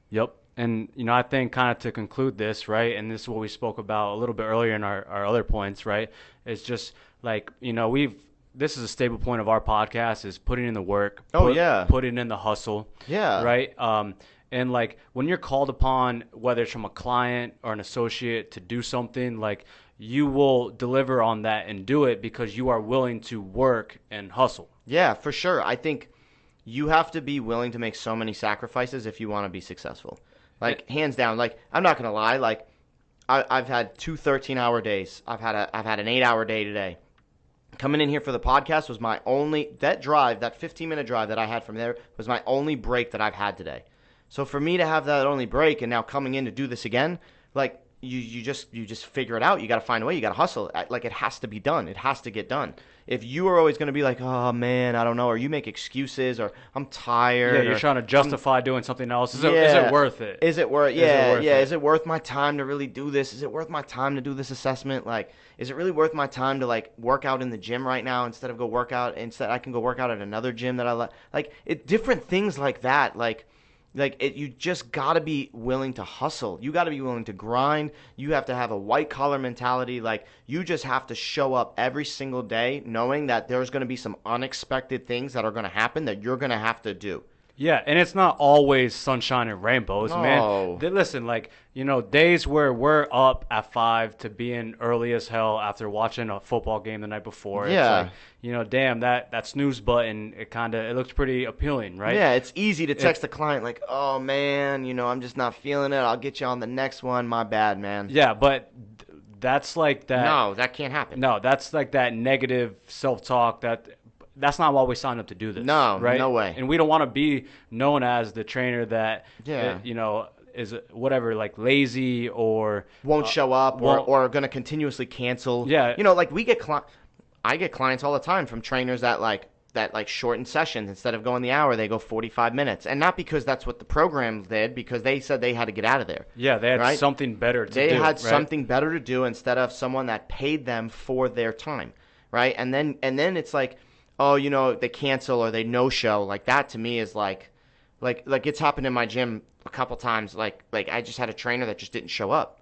Yep. And, I think kind of to conclude this, right, and this is what we spoke about a little bit earlier in our other points, right, it's just like, this is a stable point of our podcast is putting in the work. Putting in the hustle. Yeah. Right? And, like, when you're called upon, whether it's from a client or an associate to do something, like, you will deliver on that and do it because you are willing to work and hustle. Yeah, for sure. I think you have to be willing to make so many sacrifices if you want to be successful. Like, hands down. Like, I'm not gonna lie. Like, I've had 2 13-hour days. I've had an 8-hour day today. Coming in here for the podcast was my only that 15-minute drive that I had from there was my only break that I've had today. So for me to have that only break and now coming in to do this again, like, you just figure it out. You got to find a way. You got to hustle. Like, it has to be done. It has to get done. If you are always going to be like, oh man, I don't know, or you make excuses, or I'm tired. Yeah, you're trying to justify doing something else. Is it worth it? Is it worth? Yeah. Is it worth my time to really do this? Is it worth my time to do this assessment? Like, is it really worth my time to, like, work out in the gym right now instead I can go work out at another gym that I like? Like, different things like that. You just got to be willing to hustle. You got to be willing to grind. You have to have a white-collar mentality. Like, you just have to show up every single day knowing that there's going to be some unexpected things that are going to happen that you're going to have to do. Yeah, and it's not always sunshine and rainbows, No. man. Listen, like, days where we're up at 5 to being early as hell after watching a football game the night before. Yeah. It's like, damn, that snooze button, it looks pretty appealing, right? Yeah, it's easy to text the client like, oh, man, I'm just not feeling it. I'll get you on the next one. My bad, man. Yeah, but that's like that. No, that can't happen. No, that's like that negative self-talk that's not why we signed up to do this. No, right? No way. And we don't want to be known as the trainer that, is whatever, like lazy or won't show up or going to continuously cancel. Yeah. Like I get clients all the time from trainers that shorten sessions. Instead of going the hour, they go 45 minutes. And not because that's what the program did, because they said they had to get out of there. Yeah, they had something better to do. They had something better to do instead of someone that paid them for their time, right? And then it's like, oh, they cancel or they no-show. Like, that to me is like it's happened in my gym a couple times. Like I just had a trainer that just didn't show up.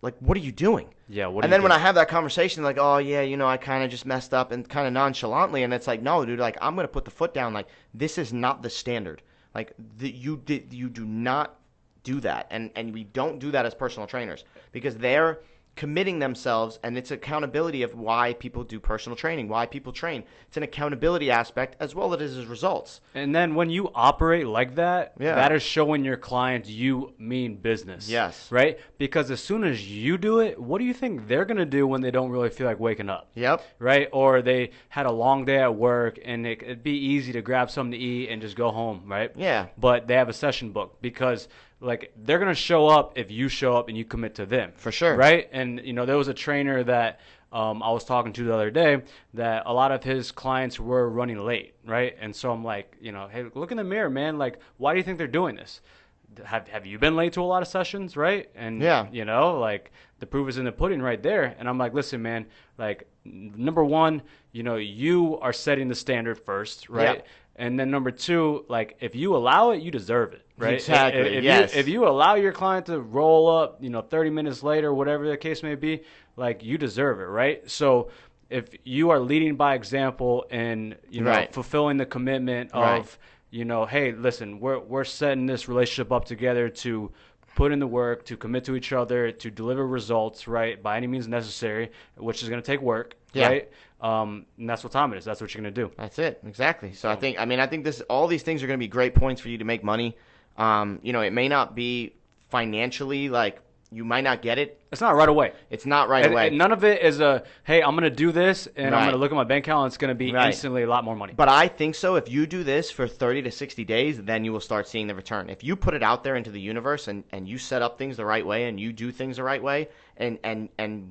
Like, what are you doing? Yeah, and then when I have that conversation, like, oh, yeah, I kind of just messed up and kind of nonchalantly. And it's like, no, dude, like, I'm going to put the foot down. Like, this is not the standard. Like, you do not do that. And we don't do that as personal trainers because they're committing themselves, and it's accountability of why people do personal training, why people train. It's an accountability aspect as well as results. And then when you operate like that, that is showing your clients you mean business. Yes. Right? Because as soon as you do it, what do you think they're going to do when they don't really feel like waking up? Yep. Right? Or they had a long day at work, and it'd be easy to grab something to eat and just go home, right? Yeah. But they have a session booked because like they're going to show up if you show up and you commit to them. For sure. Right? And, there was a trainer that I was talking to the other day that a lot of his clients were running late, right? And so I'm like, hey, look in the mirror, man. Like, why do you think they're doing this? Have you been late to a lot of sessions, right? And, like the proof is in the pudding right there. And I'm like, listen, man, like, number one, you are setting the standard first, right? Yeah. And then number two, like, if you allow it, you deserve it, right? Exactly, if you allow your client to roll up, 30 minutes later, whatever the case may be, like, you deserve it, right? So if you are leading by example and, fulfilling the commitment of, hey, listen, we're setting this relationship up together to put in the work, to commit to each other, to deliver results, right, by any means necessary, which is going to take work, right? And that's what time it is. That's what you're going to do. That's it. Exactly. So I think all these things are going to be great points for you to make money. It may not be financially, like, you might not get it. It's not right away. It's not right away. None of it is hey, I'm going to do this, and I'm going to look at my bank account, and it's going to be instantly a lot more money. But I think so. If you do this for 30 to 60 days, then you will start seeing the return. If you put it out there into the universe and you set up things the right way and you do things the right way and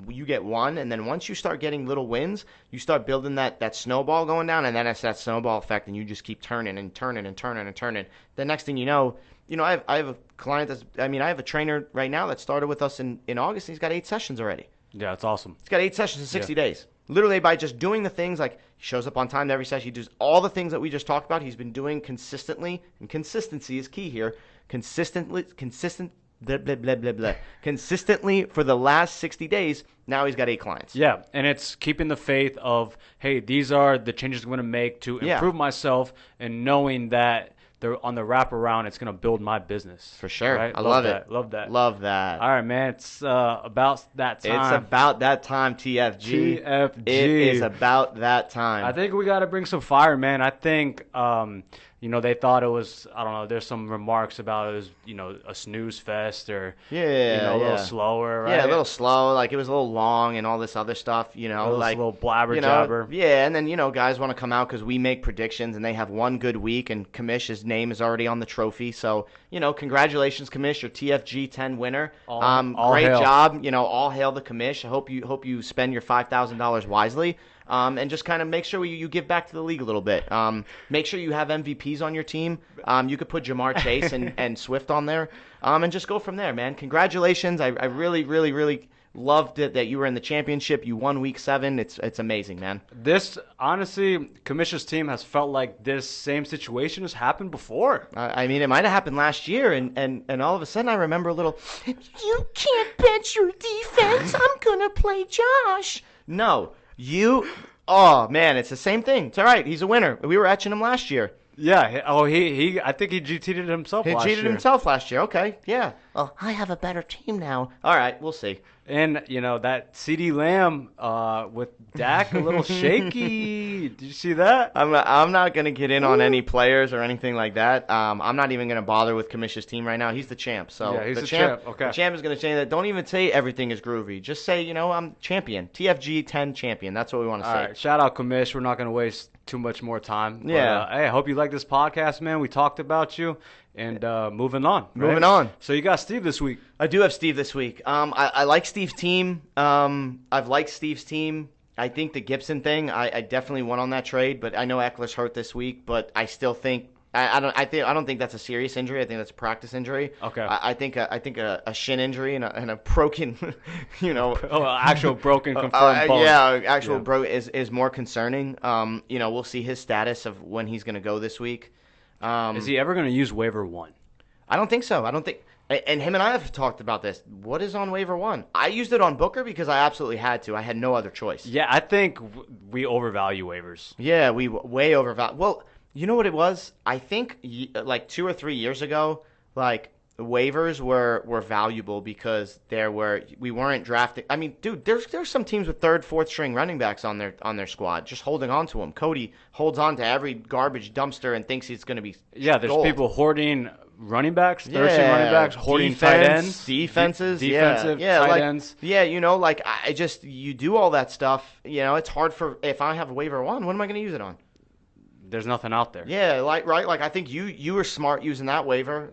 you get one, and then once you start getting little wins, you start building that snowball going down, and then it's that snowball effect, and you just keep turning and turning and turning and turning. The next thing you know, I have a client I have a trainer right now that started with us in August, and he's got 8 sessions already. Yeah, it's awesome. He's got 8 sessions in 60 days. Literally by just doing the things like he shows up on time to every session. He does all the things that we just talked about. He's been doing consistently, and consistency is key here. Consistent, blah, blah, blah, blah, blah. Consistently for the last 60 days. Now he's got 8 clients. Yeah, and it's keeping the faith of, hey, these are the changes I'm going to make to improve myself, and knowing that they're on the wraparound, it's going to build my business. For sure. Right? I love it. Love that. Love that. All right, man. It's about that time. It's about that time, TFG. TFG. It is about that time. I think we got to bring some fire, man. I think, they thought it was, I don't know, there's some remarks about it was, a snooze fest or, a little slower, right? Yeah, a little slow. Like, it was a little long and all this other stuff, a little blabber jabber. Yeah, and then, guys want to come out because we make predictions and they have one good week and Kamish's name is already on the trophy. So, congratulations, Kamish, your TFG 10 winner. All great hail. job. All hail the Kamish. I hope you spend your $5,000 wisely. And just kind of make sure you give back to the league a little bit. Make sure you have MVPs on your team. You could put Jamar Chase and Swift on there, and just go from there, man. Congratulations. I really, really, really loved it that you were in the championship. You won week 7. It's amazing, man. This, honestly, Commissioner's team has felt like this same situation has happened before. I mean, it might have happened last year, and all of a sudden I remember a little, you can't bench your defense. I'm going to play Josh. No. Oh man, it's the same thing. It's all right. He's a winner. We were etching him last year. Yeah. Oh, he. I think he cheated himself. He cheated himself last year. Okay. Yeah. Well, I have a better team now. All right. We'll see. And that CD Lamb with Dak a little shaky. Did you see that? I'm not gonna get in on any players or anything like that. I'm not even gonna bother with Kamish's team right now. He's the champ. So yeah, he's the champ. Okay. The champ is gonna say that. Don't even say everything is groovy. Just say I'm champion. TFG 10 champion. That's what we want to say. All right. Shout out Kamish. We're not gonna waste too much more time. Yeah. But, hey, I hope you like this podcast, man. We talked about you. And moving on. Right? Moving on. So you got Steve this week. I do have Steve this week. I like Steve's team. I've liked Steve's team. I think the Gibson thing, I definitely won on that trade, but I know Eckler's hurt this week. But I still think I don't think that's a serious injury. I think that's a practice injury. Okay. I think a shin injury and a broken, actual broken confirmed bone. Yeah, bro is more concerning. We'll see his status of when he's going to go this week. Is he ever going to use waiver 1? I don't think so. I don't think. And him and I have talked about this. What is on waiver 1? I used it on Booker because I absolutely had to. I had no other choice. Yeah, I think we overvalue waivers. Yeah, we way overvalue. Well, you know what it was? I think like 2 or 3 years ago, like waivers were valuable because we weren't drafting. I mean, dude, there's some teams with 3rd, 4th string running backs on their squad just holding on to them. Cody holds on to every garbage dumpster and thinks it's going to be there's gold. People hoarding running backs, 3rd string running backs, hoarding tight ends, defensive tight ends. Yeah, you do all that stuff. It's hard if I have waiver 1, what am I going to use it on? There's nothing out there. Yeah, right. Like I think you were smart using that waiver.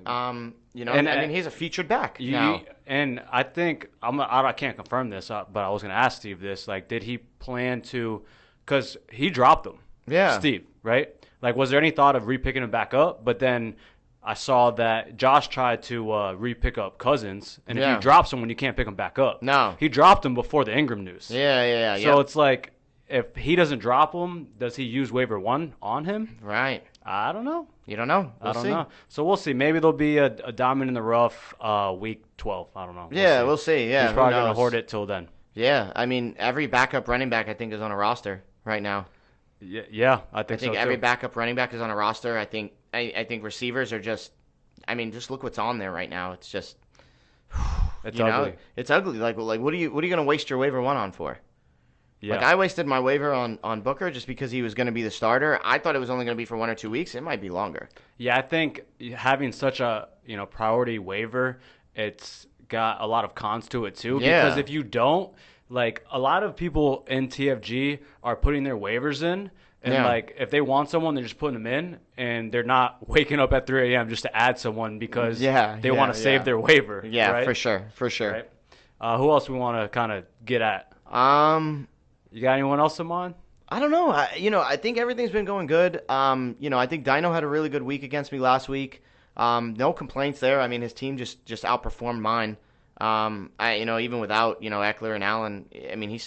He's a featured back now. And I think I can't confirm this, but I was going to ask Steve this. Like, did he plan to? Because he dropped them. Yeah. Steve, right? Like, was there any thought of re-picking him back up? But then I saw that Josh tried to re-pick up Cousins, and if you drop someone, you can't pick them back up. No. He dropped them before the Ingram news. Yeah. So it's like, if he doesn't drop him, does he use waiver 1 on him? Right. I don't know. You don't know. I don't know. So we'll see. Maybe there'll be a diamond in the rough week 12. I don't know. We'll see. Yeah, he's probably going to hoard it till then. Yeah, I mean, every backup running back I think is on a roster right now. Yeah, I think so every too. backup running back is on a roster. I think receivers are just. I mean, just look what's on there right now. It's just. It's ugly. It's ugly. Like what are you going to waste your waiver 1 on for? Yeah. Like I wasted my waiver on Booker just because he was going to be the starter. I thought it was only going to be for 1 or 2 weeks. It might be longer. Yeah, I think having such a priority waiver, it's got a lot of cons to it too. Yeah. Because if you don't, like a lot of people in TFG are putting their waivers in, and like if they want someone, they're just putting them in, and they're not waking up at 3 a.m. just to add someone because they want to save their waiver. Yeah, right? for sure. Right? Who else we want to kind of get at? You got anyone else in mind? I don't know. I think everything's been going good. I think Dino had a really good week against me last week. No complaints there. I mean, his team just outperformed mine. Even without Eckler and Allen, I mean,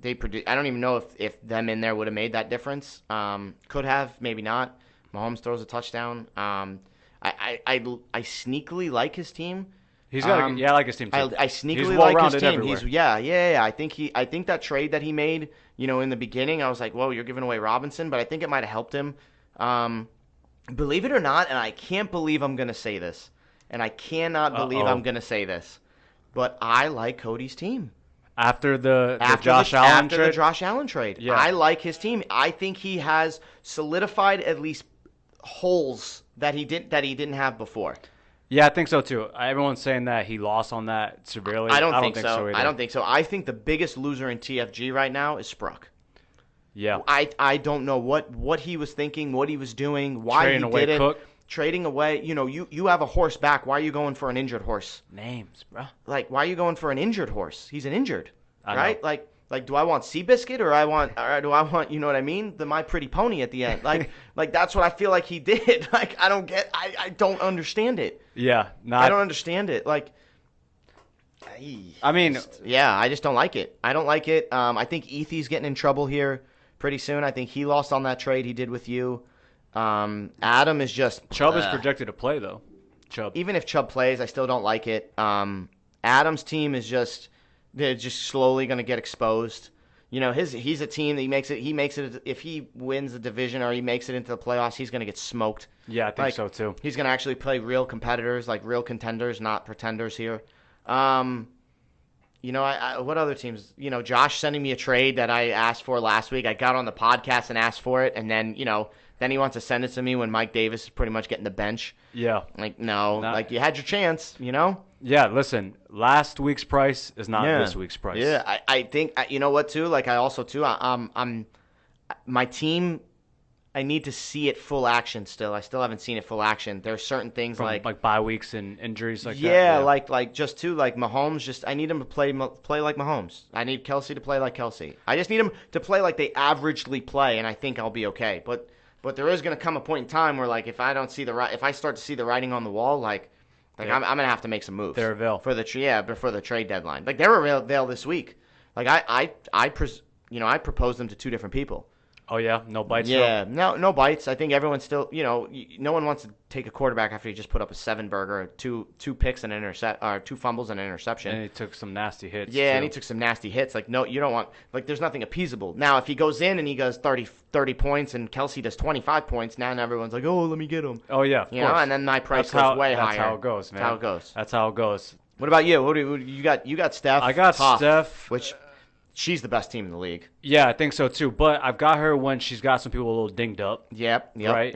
they produce. I don't even know if them in there would have made that difference. Could have, maybe not. Mahomes throws a touchdown. I sneakily like his team. He's got I like his team too. I sneakily like his team. Everywhere. I think that trade that he made, in the beginning, I was like, whoa, you're giving away Robinson, but I think it might have helped him. Believe it or not, and I can't believe I'm gonna say this, and I cannot believe I'm gonna say this, but I like Cody's team. After the Josh Allen trade, yeah. I like his team. I think he has solidified at least holes that he didn't have before. Yeah, I think so too. Everyone's saying that he lost on that severely. I don't think so. I don't think so. I think the biggest loser in TFG right now is Spruck. Yeah. I don't know what he was thinking, what he was doing, why he did it. Cook. Trading away. You have a horse back. Why are you going for an injured horse? Names, bro. Like, why are you going for an injured horse? He's an injured, right? Like, do I want Seabiscuit or do I want, you know what I mean? My Pretty Pony at the end. Like that's what I feel like he did. Like, I don't understand it. Yeah. I don't understand it. Like, I just don't like it. I don't like it. I think Ethy's getting in trouble here pretty soon. I think he lost on that trade he did with you. Adam is just... Chubb is projected to play, though. Even if Chubb plays, I still don't like it. Adam's team is just... They're just slowly going to get exposed. He's a team that he makes it. If he wins the division or he makes it into the playoffs, he's going to get smoked. Yeah, I think so too. He's going to actually play real competitors, like real contenders, not pretenders here. What other teams? Josh sending me a trade that I asked for last week. I got on the podcast and asked for it, and then then he wants to send it to me when Mike Davis is pretty much getting the bench. Yeah. Like, no, you had your chance, Yeah, listen, last week's price is not this week's price. Yeah, I think, you know what, too? Like, I also, too, my team, I need to see it full action still. I still haven't seen it full action. There are certain things like bye weeks and injuries like that. Yeah, like Mahomes, I need him to play like Mahomes. I need Kelsey to play like Kelsey. I just need him to play like they averagely play, and I think I'll be okay. But there is going to come a point in time where, like, if I start to see the writing on the wall, like I'm going to have to make some moves. They're available. Before the trade deadline. Like, they were available this week. Like, I proposed them to two different people. Oh, yeah? No bites? Yeah, no bites. I think everyone's still, no one wants to take a quarterback after he just put up a 7-burger, two picks and or 2 fumbles and an interception. And he took some nasty hits. Yeah, too. And he took some nasty hits. Like, no, you don't want, like, there's nothing appeasable. Now, if he goes in and he goes 30 points and Kelsey does 25 points, now everyone's like, oh, let me get him. Oh, yeah, of course. And then my price goes way higher. That's how it goes, man. That's how it goes. What about you? What do you got? You got Steph. I got Steph. Which... She's the best team in the league. Yeah, I think so too. But I've got her when she's got some people a little dinged up. Yep. Right.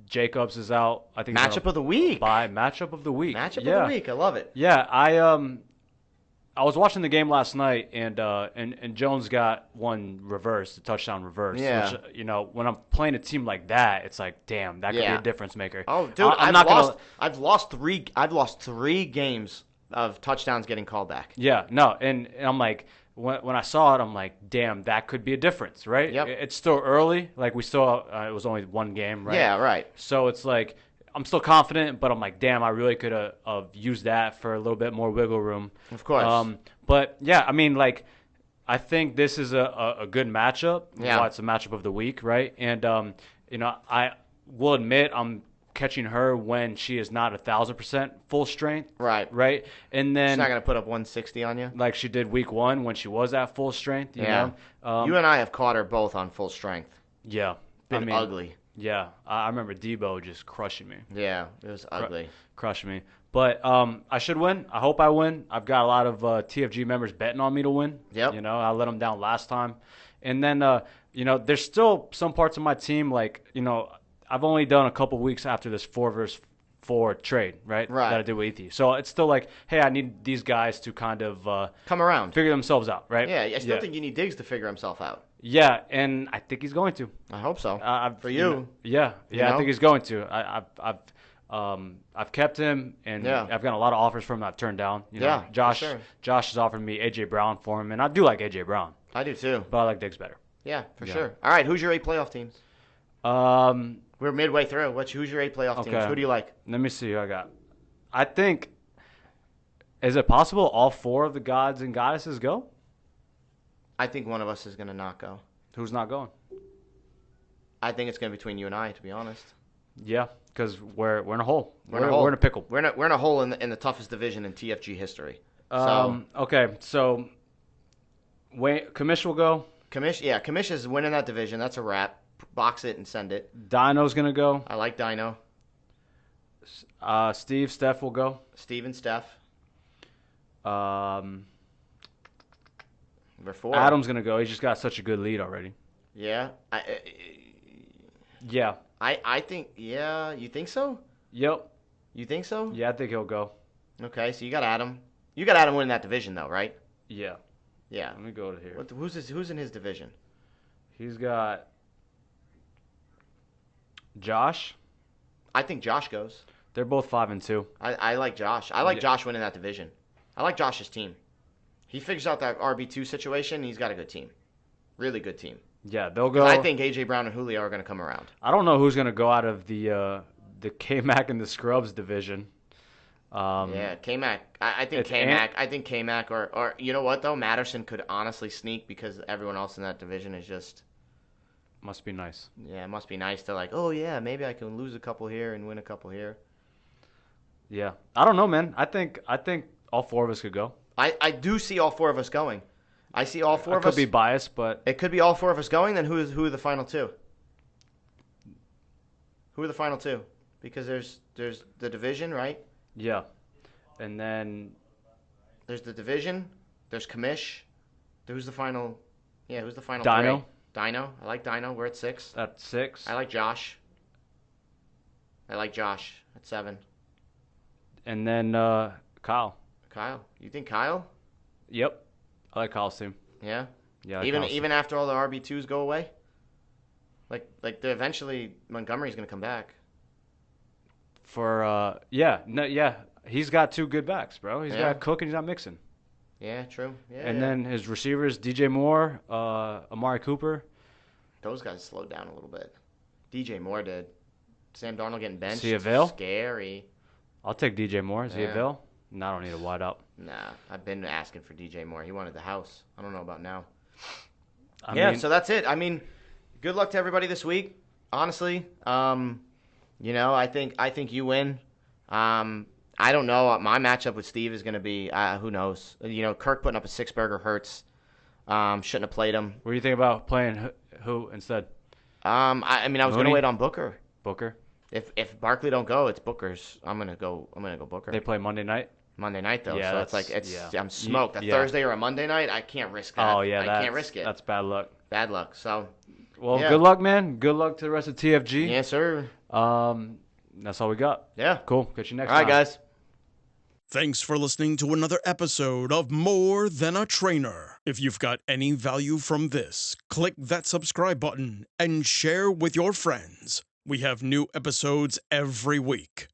Jacobs is out. I think matchup of the week. Matchup of the week. Matchup of the week. I love it. Yeah, I was watching the game last night, and Jones got one reverse, the touchdown reverse. Yeah. Which, when I'm playing a team like that, it's like, damn, that could be a difference maker. Oh, dude, I've lost three games of touchdowns getting called back. Yeah. No, and I'm like. When I saw it, I'm like, damn, that could be a difference, right? Yep. It's still early. Like, we still, it was only one game, right? Yeah, right. So it's like, I'm still confident, but I'm like, damn, I really could have used that for a little bit more wiggle room. Of course. But, yeah, I mean, like, I think this is a good matchup. Yeah. Well, it's a matchup of the week, right? And, I will admit I'm catching her when she is not 1,000% full strength. Right. And then she's not going to put up 160 on you. Like she did week 1 when she was at full strength. You know? You and I have caught her both on full strength. Yeah. Been ugly. Yeah. I remember Debo just crushing me. Yeah, it was ugly. Crushing me. But I should win. I hope I win. I've got a lot of TFG members betting on me to win. Yep. I let them down last time. And then, there's still some parts of my team, like, I've only done a couple weeks after this 4-versus-4 trade, right? Right. That I did with Ethy. So it's still like, hey, I need these guys to kind of come around, figure themselves out, right? Yeah, I still think you need Diggs to figure himself out. Yeah, and I think he's going to. I hope so. For you. I think he's going to. I've kept him, and I've got a lot of offers from him I've turned down. Josh has offered me A.J. Brown for him, and I do like A.J. Brown. I do too. But I like Diggs better. Yeah, for sure. All right, who's your 8 playoff teams? We're midway through. Who's your 8 playoff teams? Who do you like? Let me see who I got. I think Is it possible all 4 of the gods and goddesses go? I think one of us is going to not go. Who's not going? I think it's going to be between you and I, to be honest. Yeah, because we're in a hole. We're in a pickle. We're in a hole in the toughest division in TFG history. Okay, so Kamish will go. Kamish is winning that division. That's a wrap. Box it and send it. Dino's gonna go. I like Dino. Steph will go. Steve and Steph. We're 4. Adam's gonna go. He's just got such a good lead already. Yeah. Yeah. I think. Yeah. You think so? Yep. You think so? Yeah, I think he'll go. Okay, so you got Adam. You got Adam winning that division, though, right? Yeah. Yeah. Let me go to here. Who's in his division? He's got Josh. I think Josh goes. They're both 5-2. I like Josh. I like Josh winning that division. I like Josh's team. He figures out that RB2 situation. He's got a good team. Really good team. Yeah, they'll go. I think AJ Brown and Julio are going to come around. I don't know who's going to go out of the K-Mac and the Scrubs division. Yeah, K-Mac. I think K-Mac. I think K-Mac or you know what though? Matterson could honestly sneak because everyone else in that division is just. Must be nice. Yeah, it must be nice to like. Oh yeah, maybe I can lose a couple here and win a couple here. Yeah, I don't know, man. I think all 4 of us could go. I do see all 4 of us going. I see all 4 of us. I could be biased, but it could be all 4 of us going. Then who are the final 2? Who are the final 2? Because there's the division, right? Yeah, and then there's the division. There's Kamish. Who's the final? Yeah, who's the final? Dino. 3? Dino. I like Dino. We're at 6. That's 6. I like Josh. At 7. And then Kyle. Kyle. You think Kyle? Yep. I like Kyle's team. Yeah. Yeah. Even after all the RB2s go away. Like eventually Montgomery's gonna come back. He's got 2 good backs, bro. He's got Cook and he's not mixing. Yeah, true. Yeah. And then his receivers, DJ Moore, Amari Cooper. Those guys slowed down a little bit. DJ Moore did. Sam Darnold getting benched. Is he avail? Scary. I'll take DJ Moore. Is he avail? No, I don't need a wide up. Nah, I've been asking for DJ Moore. He wanted the house. I don't know about now. I mean, so that's it. I mean, good luck to everybody this week. Honestly, I think you win. I don't know. My matchup with Steve is going to be who knows. Kirk putting up a 6-burger hurts. Shouldn't have played him. What do you think about playing who instead? I was going to wait on Booker. Booker. If Barkley don't go, it's Booker's. I'm gonna go Booker. They play Monday night. Monday night though, yeah, so I'm smoked. Thursday or a Monday night, I can't risk that. Oh yeah, I can't risk it. That's bad luck. Bad luck. So. Well, good luck, man. Good luck to the rest of TFG. Yes, sir. That's all we got. Yeah. Cool. Catch you next time. All right, guys. Thanks for listening to another episode of More Than a Trainer. If you've got any value from this, click that subscribe button and share with your friends. We have new episodes every week.